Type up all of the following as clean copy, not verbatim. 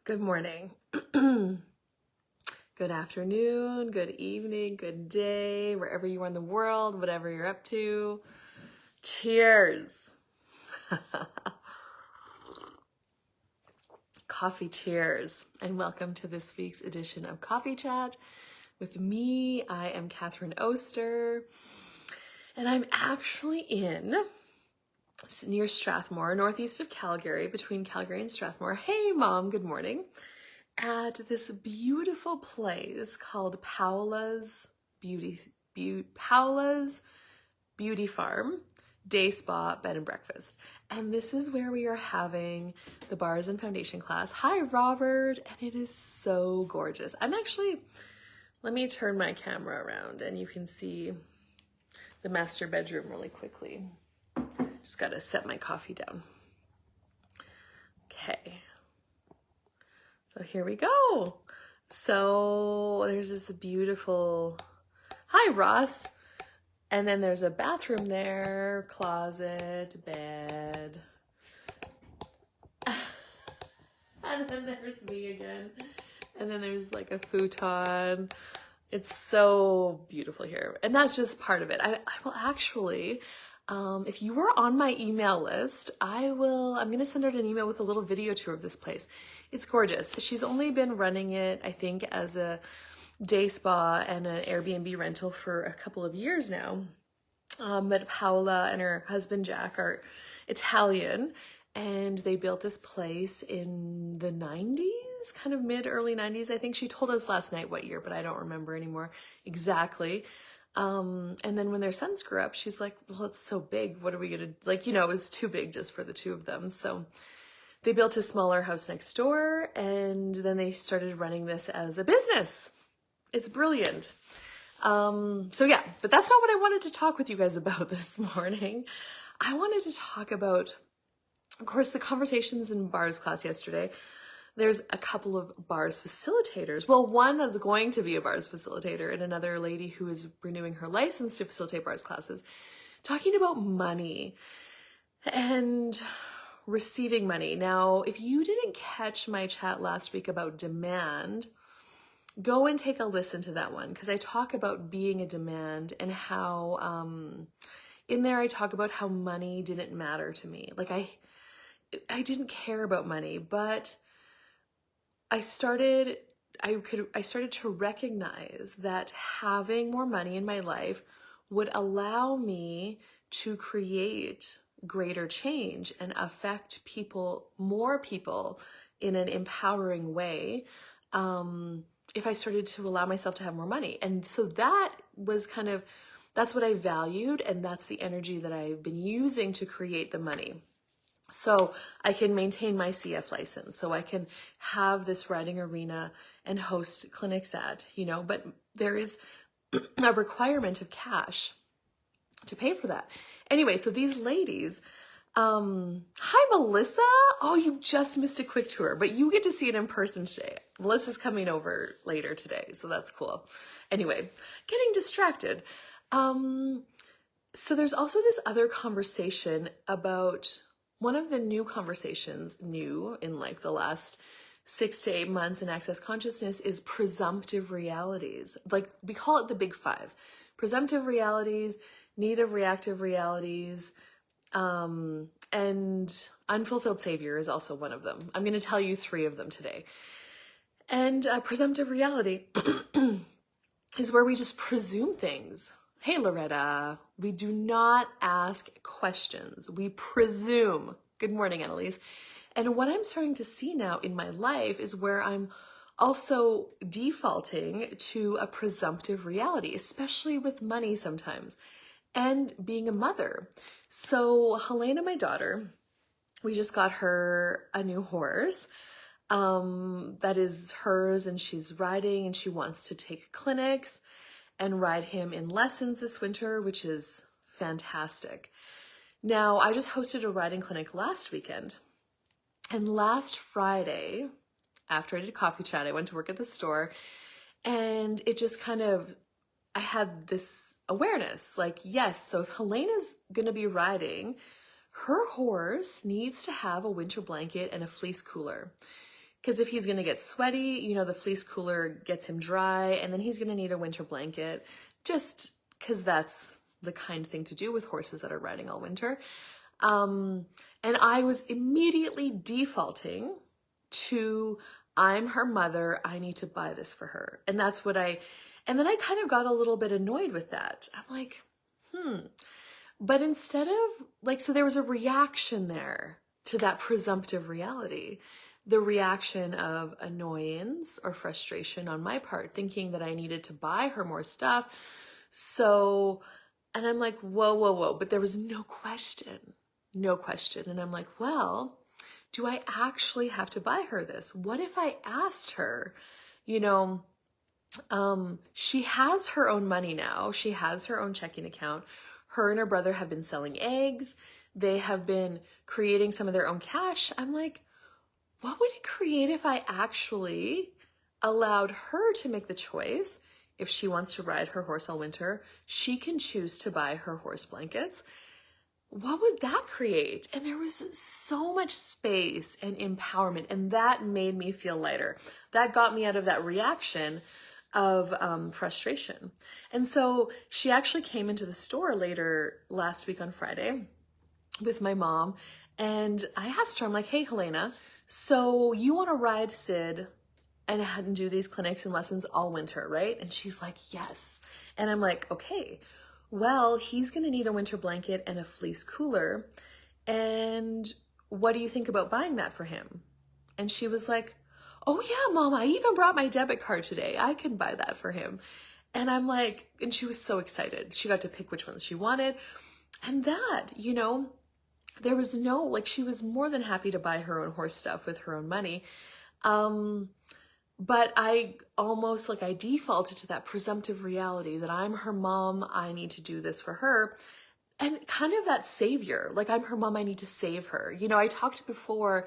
Good morning, good afternoon, good evening, good day, wherever you are in the world, whatever you're up to. Cheers. Coffee cheers, and welcome to this week's edition of Coffee Chat with me. I am Catherine Oster, and I'm actually near Strathmore, northeast of Calgary, between Calgary and Strathmore. Hey, Mom, good morning. At this beautiful place called Paola's Beauty Farm Day Spa Bed and Breakfast. And this is where we are having the bars and foundation class. Hi, Robert. And it is so gorgeous. Let me turn my camera around and you can see the master bedroom really quickly. Just gotta set my coffee down. Okay. So here we go. So there's this beautiful, hi Ross. And then there's a bathroom there, closet, bed. And then there's me again. And then there's like a futon. It's so beautiful here. And that's just part of it. I will actually, if you were on my email list, I'm gonna send out an email with a little video tour of this place. It's gorgeous. She's only been running it, I think, as a day spa and an Airbnb rental for a couple of years now. But Paola and her husband Jack are Italian, and they built this place in the 90s, kind of early 90s. I think she told us last night what year, but I don't remember anymore exactly. And then when their sons grew up, she's like, well, it's so big. What are we gonna, it was too big just for the two of them. So they built a smaller house next door, and then they started running this as a business. It's brilliant. So yeah, but that's not what I wanted to talk with you guys about this morning. I wanted to talk about, of course, the conversations in bars class yesterday. There's a couple of bars facilitators. Well, one that's going to be a bars facilitator and another lady who is renewing her license to facilitate bars classes, talking about money and receiving money. Now, if you didn't catch my chat last week about demand, go and take a listen to that one, because I talk about being a demand and how in there I talk about how money didn't matter to me. Like I didn't care about money, but I started to recognize that having more money in my life would allow me to create greater change and affect more people in an empowering way. If I started to allow myself to have more money. And so that was that's what I valued, and that's the energy that I've been using to create the money. So I can maintain my CF license, so I can have this riding arena and host clinics but there is a requirement of cash to pay for that. Anyway, so these ladies, hi Melissa. Oh, you just missed a quick tour, but you get to see it in person today. Melissa's coming over later today, so that's cool. Anyway, getting distracted. So there's also this other conversation about one of the new conversations, new in like the last 6 to 8 months in Access Consciousness, is presumptive realities. Like we call it the big five: presumptive realities, native reactive realities, and unfulfilled savior is also one of them. I'm going to tell you 3 of them today. And presumptive reality is where we just presume things. Hey, Loretta, we do not ask questions. We presume. Good morning, Annalise. And what I'm starting to see now in my life is where I'm also defaulting to a presumptive reality, especially with money sometimes, and being a mother. So Helena, my daughter, we just got her a new horse that is hers, and she's riding, and she wants to take clinics and ride him in lessons this winter, which is fantastic. Now, I just hosted a riding clinic last weekend, and last Friday, after I did coffee chat, I went to work at the store, and it just I had this awareness, like, yes, so if Helena's gonna be riding, her horse needs to have a winter blanket and a fleece cooler. Because if he's going to get sweaty, you know, the fleece cooler gets him dry, and then he's going to need a winter blanket, just because that's the kind thing to do with horses that are riding all winter. And I was immediately defaulting to, I'm her mother, I need to buy this for her. And that's what and then I kind of got a little bit annoyed with that. I'm like, But instead of, like, so there was a reaction there to that presumptive reality. The reaction of annoyance or frustration on my part, thinking that I needed to buy her more stuff. So, and I'm like, whoa. But there was no question. And I'm like, well, do I actually have to buy her this? What if I asked her, you know, she has her own money now. She has her own checking account. Her and her brother have been selling eggs. They have been creating some of their own cash. I'm like, what would it create if I actually allowed her to make the choice? If she wants to ride her horse all winter, she can choose to buy her horse blankets. What would that create? And there was so much space and empowerment, and that made me feel lighter. That got me out of that reaction of frustration. And so she actually came into the store later last week on Friday with my mom, and I asked her, I'm like, hey, Helena, so you want to ride Sid and do these clinics and lessons all winter, right? And she's like, yes. And I'm like, okay, well, he's going to need a winter blanket and a fleece cooler. And what do you think about buying that for him? And she was like, oh yeah, Mom, I even brought my debit card today. I can buy that for him. And I'm like, and she was so excited. She got to pick which ones she wanted. And that, you know, there was no, like, she was more than happy to buy her own horse stuff with her own money. But I almost, like, I defaulted to that presumptive reality that I'm her mom, I need to do this for her. And kind of that savior, like, I'm her mom, I need to save her. You know, I talked before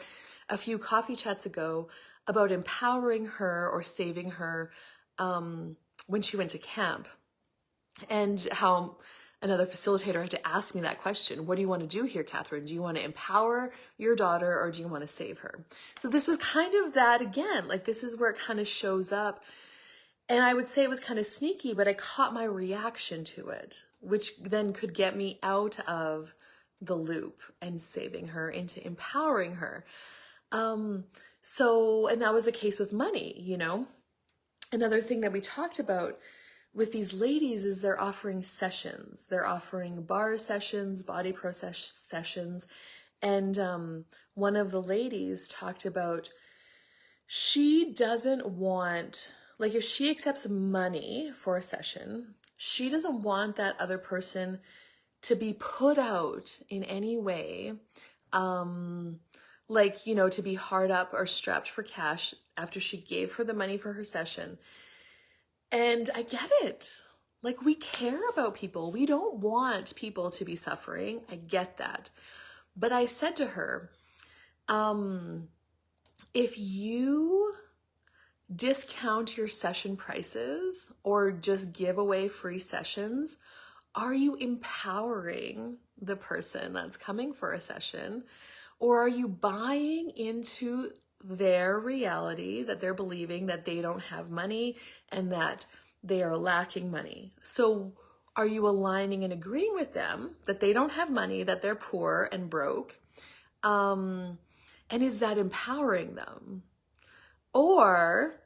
a few coffee chats ago about empowering her or saving her when she went to camp, and how another facilitator had to ask me that question. What do you want to do here, Catherine? Do you want to empower your daughter or do you want to save her? So this was kind of that again, like this is where it kind of shows up. And I would say it was kind of sneaky, but I caught my reaction to it, which then could get me out of the loop and saving her into empowering her. So, and that was the case with money, you know. Another thing that we talked about with these ladies is they're offering sessions. They're offering bar sessions, body process sessions. And one of the ladies talked about she doesn't want, like, if she accepts money for a session, she doesn't want that other person to be put out in any way, like, you know, to be hard up or strapped for cash after she gave her the money for her session. And I get it. Like, we care about people. We don't want people to be suffering. I get that. But I said to her, if you discount your session prices or just give away free sessions, are you empowering the person that's coming for a session? Or are you buying into their reality that they're believing that they don't have money and that they are lacking money? So are you aligning and agreeing with them that they don't have money, that they're poor and broke? And is that empowering them? Or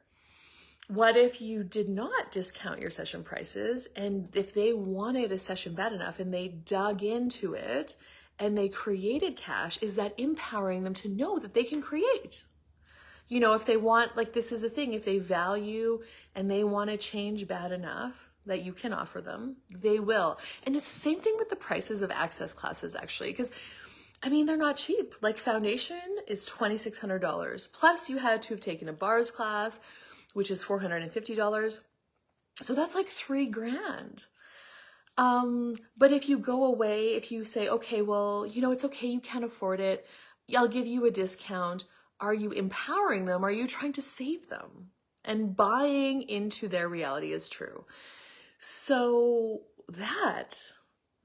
what if you did not discount your session prices, and if they wanted a session bad enough and they dug into it and they created cash, is that empowering them to know that they can create? You know, if they want, like, this is a thing, if they value and they want to change bad enough that you can offer them, they will. And it's the same thing with the prices of access classes, actually, because I mean, they're not cheap. Like, foundation is $2,600. Plus you had to have taken a bars class, which is $450. So that's like $3,000. But if you go away, if you say, okay, well, you know, it's okay, you can't afford it, I'll give you a discount. Are you empowering them? Are you trying to save them? And buying into their reality is true. So that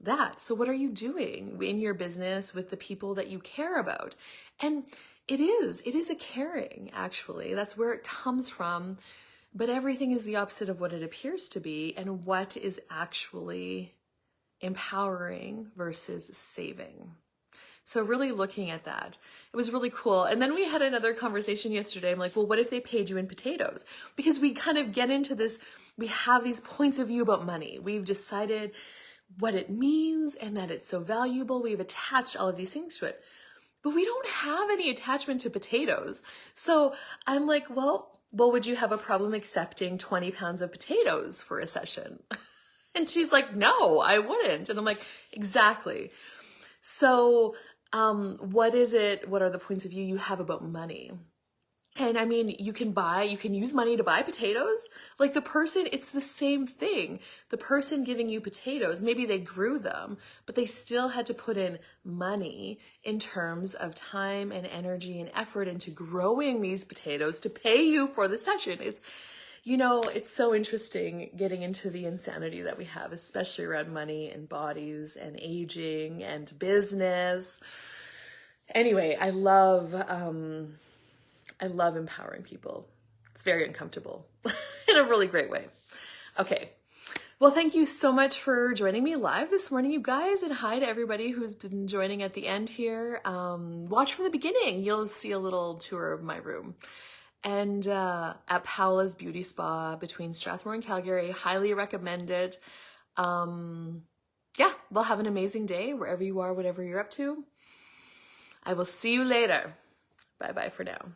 that. So what are you doing in your business with the people that you care about? And it is a caring, actually. That's where it comes from. But everything is the opposite of what it appears to be, and what is actually empowering versus saving. So really looking at that, it was really cool. And then we had another conversation yesterday. I'm like, well, what if they paid you in potatoes? Because we kind of get into this, we have these points of view about money. We've decided what it means and that it's so valuable. We've attached all of these things to it, but we don't have any attachment to potatoes. So I'm like, well, would you have a problem accepting 20 pounds of potatoes for a session? And she's like, no, I wouldn't. And I'm like, exactly. So what are the points of view you have about money? And I mean, you can use money to buy potatoes. Like it's the same thing. The person giving you potatoes, maybe they grew them, but they still had to put in money in terms of time and energy and effort into growing these potatoes to pay you for the session. It's so interesting getting into the insanity that we have, especially around money and bodies and aging and business. Anyway, I love empowering people. It's very uncomfortable in a really great way. Okay. Well, thank you so much for joining me live this morning, you guys, and hi to everybody who's been joining at the end here. Watch from the beginning. You'll see a little tour of my room. And at Paola's Beauty Spa between Strathmore and Calgary, highly recommend it. Yeah, well, have an amazing day wherever you are, whatever you're up to. I will see you later. Bye-bye for now.